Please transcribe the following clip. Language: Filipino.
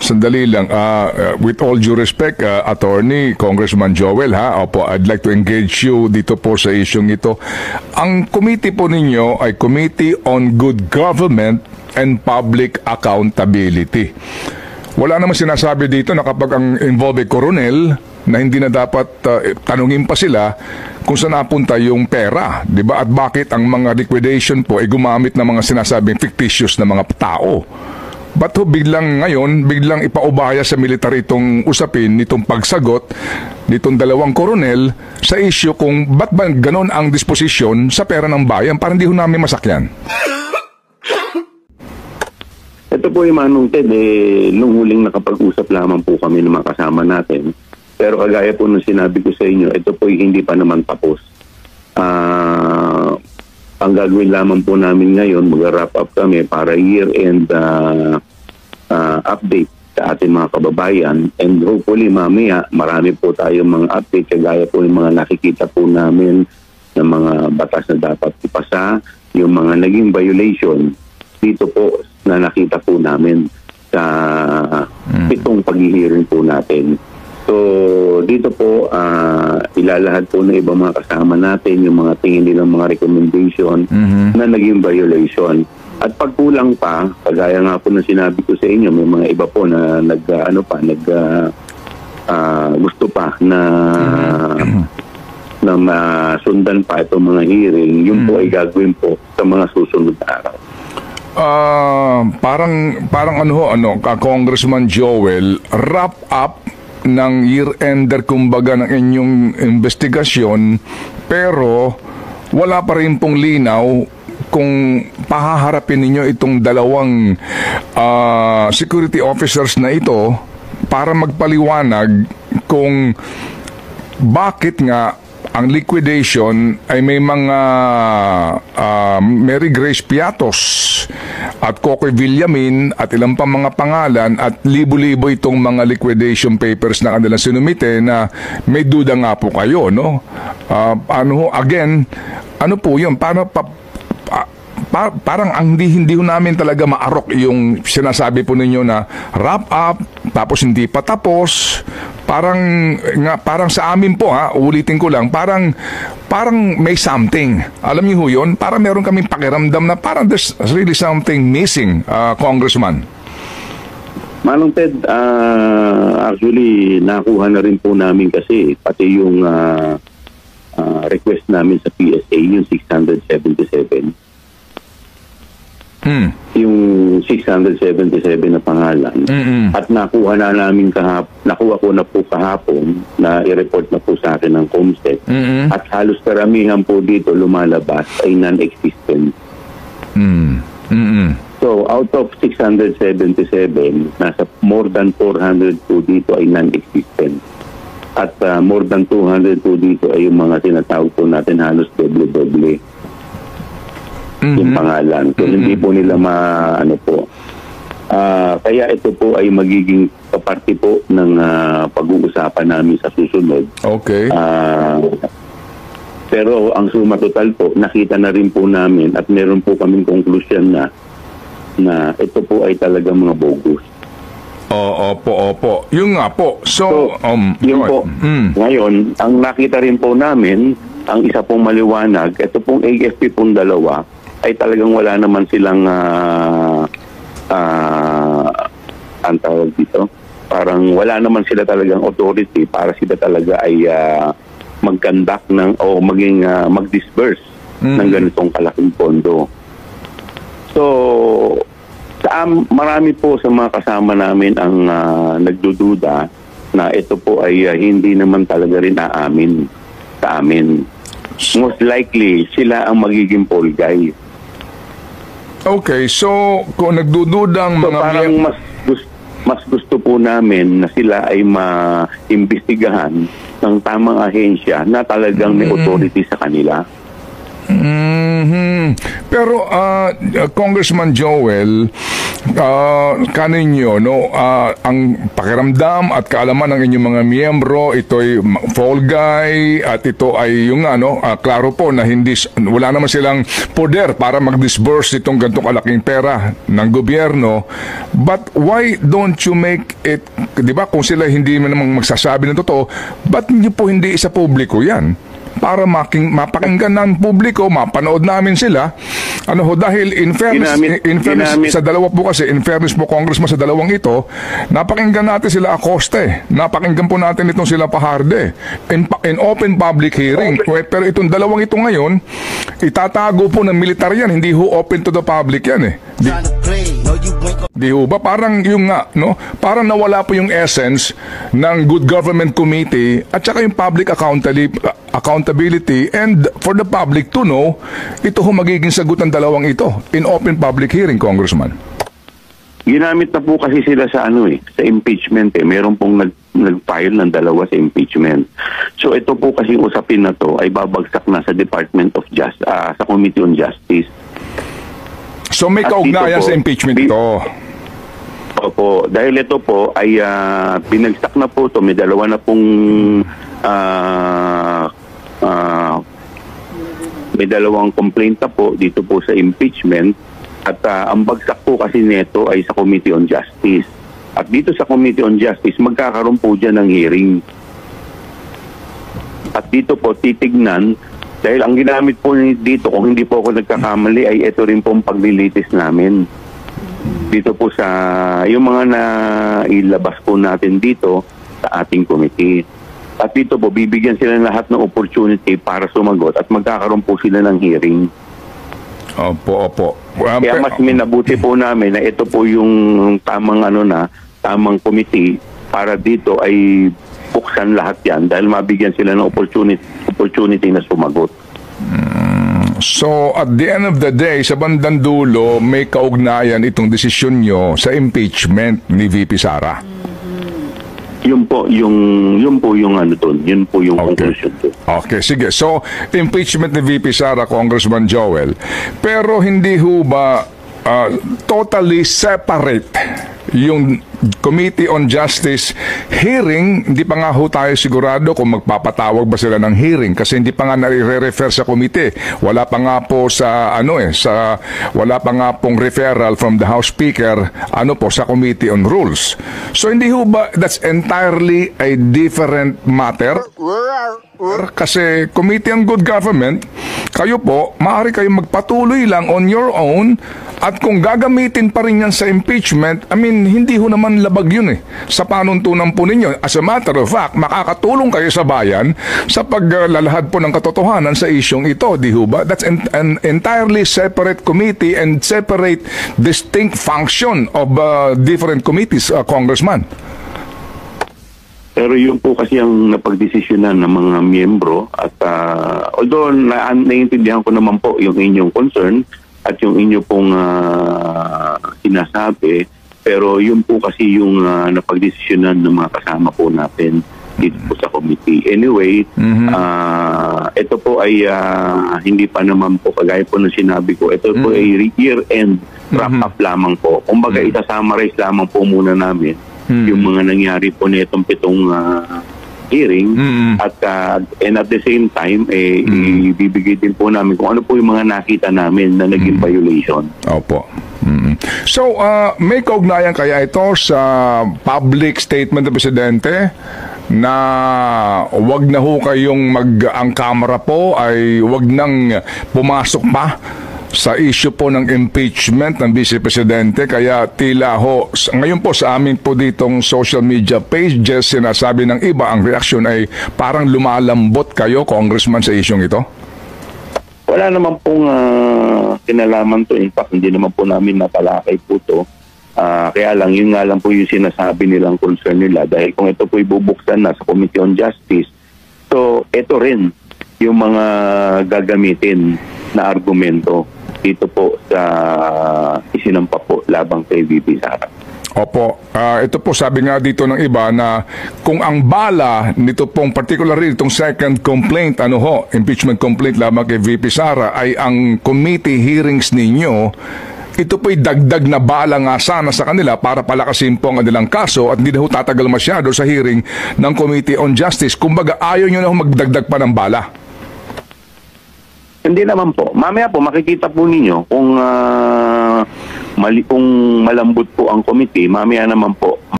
Sandali lang. With all due respect, Attorney, Congressman Joel, opo, I'd like to engage you dito po sa isyong ito. Ang committee po ninyo ay Committee on Good Government and Public Accountability. Wala naman sinasabi dito na kapag ang involved ay koronel, na hindi na dapat tanungin pa sila kung saan napunta yung pera, di ba? At bakit ang mga liquidation po ay gumamit ng mga sinasabing fictitious na mga tao. Ba't biglang ngayon, biglang ipaubaya sa military itong usapin, nitong pagsagot, nitong dalawang koronel sa issue kung ba't ba ganon ang disposisyon sa pera ng bayan para hindi namin masakyan? Ito po yung Manong Ted, nung huling nakapag-usap lamang po kami ng mga kasama natin. Pero kagaya po nung sinabi ko sa inyo, ito po hindi pa naman tapos. Ang gagawin lamang po namin ngayon, mag-wrap up kami para year-end update sa ating mga kababayan. And hopefully mamaya, marami po tayong mga update, kagaya po yung mga nakikita po namin ng mga batas na dapat ipasa, yung mga naging violation, dito po na nakita po namin sa itong pag-hearing po natin. So, dito po, ilalahad po ng ibang mga kasama natin yung mga tingin nilang mga recommendation na naging violation. At pagkulang pa, kagaya nga po na sinabi ko sa inyo, may mga iba po na gusto pa na masundan pa itong mga hearing, yun po ay gagawin po sa mga susunod na araw. Parang Congressman Joel, wrap up ng year-ender kumbaga ng inyong investigasyon, pero wala pa rin pong linaw kung pahaharapin ninyo itong dalawang security officers na ito para magpaliwanag kung bakit nga ang liquidation ay may mga Mary Grace Piatos at Cocoy Villamin at ilang pang mga pangalan at libo-libo itong mga liquidation papers na kanilang sinumite na may duda nga po kayo, no? Again, ano po yun? Parang hindi ho namin talaga maarok yung sinasabi po ninyo na wrap up, tapos hindi pa tapos. Parang sa amin po, ulitin ko lang, parang may something. Alam niyo ho yun? Parang meron kaming pakiramdam na parang there's really something missing, Congressman. Manong Ted, actually, nakuha na rin po namin kasi pati yung request namin sa PSA, yung 677. Yung 677 na pangalan. At nakuha ko na po kahapon na i-report na po sa akin ng COMSTEC. At halos karamihan po dito lumalabas ay non-existent. So out of 677, nasa more than 400 po dito ay non-existent. At more than 200 po dito ay yung mga tinatawag po natin halos doble-doble yung pangalan. So, hindi po nila kaya ito po ay magiging kaparti po ng pag-uusapan namin sa susunod. Okay. Pero ang suma total po, nakita na rin po namin at meron po kaming conclusion na ito po ay talagang mga bogus. Opo. Yung nga po. So yun po. Ngayon, ang nakita rin po namin, ang isa pong maliwanag, ito pong AFP pong dalawa, ay talagang wala naman silang ang tawag dito. Parang wala naman sila talagang authority para sila talaga ay mag-conduct o mag-disburse ng ganitong kalaking pondo. So, marami po sa mga kasama namin ang nagdududa na ito po ay hindi naman talaga rin aamin sa amin. Most likely, sila ang magiging fall guy. Okay, so kung nagdududang mga... parang mas gusto po namin na sila ay maimbestigahan ng tamang ahensya na talagang may authority sa kanila. Pero Congressman Joel, kaninyo, no, ang pakiramdam at kaalaman ng inyong mga miyembro, ito'y fall guy at ito ay yung klaro po na wala naman silang poder para mag-disburse itong ganitong kalaking pera ng gobyerno. But why don't you make it, di ba, kung sila hindi namang magsasabi ng totoo, ba't niyo po hindi isa publiko yan? Para mapakinggan ng publiko, mapanood namin sila. Dahil in fairness sa dalawa po kasi, in fairness po Congressman sa dalawang ito, napakinggan natin sila Acosta, napakinggan po natin itong sila Pajarde in open public hearing. Pero itong dalawang ito ngayon, itatago po ng militar yan, hindi ho open to the public yan Di ho ba? Parang yung parang nawala po yung essence ng Good Government Committee at saka yung public accountability and for the public to know, ito ho magiging sagot ng dalawang ito in open public hearing, Congressman. Ginamit na po kasi sila sa sa impeachment Meron pong nag-file ng dalawa sa impeachment. So ito po kasi usapin na to ay babagsak na sa Department of Justice, sa Committee on Justice. So may kaugnayan sa impeachment ito. Opo, dahil ito po ay binagsak na po ito. May dalawa na pong may dalawang complaint na po dito po sa impeachment at ang bagsak po kasi nito ay sa Committee on Justice. At dito sa Committee on Justice, magkakaroon po dyan ng hearing. At dito po titignan, dahil ang ginamit po dito, kung hindi po ako nagkakamali, ay ito rin pong paglilitis namin. Dito po sa, yung mga nailabas po natin dito sa ating committee. At dito po, bibigyan sila lahat ng opportunity para sumagot at magkakaroon po sila ng hearing. Opo. Kaya mas minabuti po namin na ito po yung tamang tamang committee para dito ay buksan lahat yan dahil mabigyan sila ng opportunity na sumagot. So, at the end of the day, sa bandang dulo, may kaugnayan itong desisyon nyo sa impeachment ni VP Sara. Yun po yung conclusion doon. Okay, sige. So, impeachment ni VP Sara, Congressman Joel. Pero hindi ho ba totally separate yung Committee on Justice hearing? Hindi pa nga ho tayo sigurado kung magpapatawag ba sila ng hearing kasi hindi pa nga nare-refer sa committee. Wala pa nga po sa wala pa nga pong referral from the House Speaker sa Committee on Rules. So hindi ho ba that's entirely a different matter? Kasi Committee on Good Government, kayo po, maaari kayong magpatuloy lang on your own at kung gagamitin pa rin yan sa impeachment, hindi ho naman labag yun sa panuntunan po ninyo. As a matter of fact, makakatulong kayo sa bayan sa paglalahad po ng katotohanan sa isyong ito, di ho ba? That's an entirely separate committee and separate distinct function of different committees, Congressman. Pero yun po kasi ang napagdesisyonan ng mga miyembro at although naiintindihan ko naman po yung inyong concern at yung inyo pong sinasabi, pero yun po kasi yung napagdesisyonan ng mga kasama po natin dito po sa committee. Anyway, ito po ay hindi pa naman po kagaya po ng sinabi ko, ito po ay year-end wrap-up lamang po. Kumbaga, isa-summarize lamang po muna namin yung mga nangyari po na itong 7 hearing at and at the same time ibibigay din po namin kung ano po yung mga nakita namin na naging violation. Opo. So, may kaugnayan kaya ito sa public statement ng Presidente na wag na ho kayong ang Kamara po ay wag nang pumasok pa sa issue po ng impeachment ng Vice Presidente, kaya tila ho, ngayon po sa amin po ditong social media pages, sinasabi ng iba, ang reaksyon ay parang lumalambot kayo, Congressman, sa isyong ito? Wala naman pong kinalaman to. In fact, hindi naman po namin natalakay po to. Kaya lang, yun nga lang po yung sinasabi nilang concern nila dahil kung ito po ibubuksan na sa Committee on Justice, so ito rin yung mga gagamitin na argumento dito po sa isinampa po labang kay VP Sara. Opo, ito po sabi nga dito ng iba na kung ang bala nito pong particularly itong second complaint, impeachment complaint lamang kay VP Sara ay ang committee hearings ninyo, ito po'y dagdag na bala nga sana sa kanila para palakasin po ang kanilang kaso at hindi na ho tatagal masyado sa hearing ng Committee on Justice. Kumbaga, ayaw nyo na ho magdagdag pa ng bala. Hindi naman po. Mamaya po, makikita po ninyo kung, kung malambot po ang committee, mamaya naman po,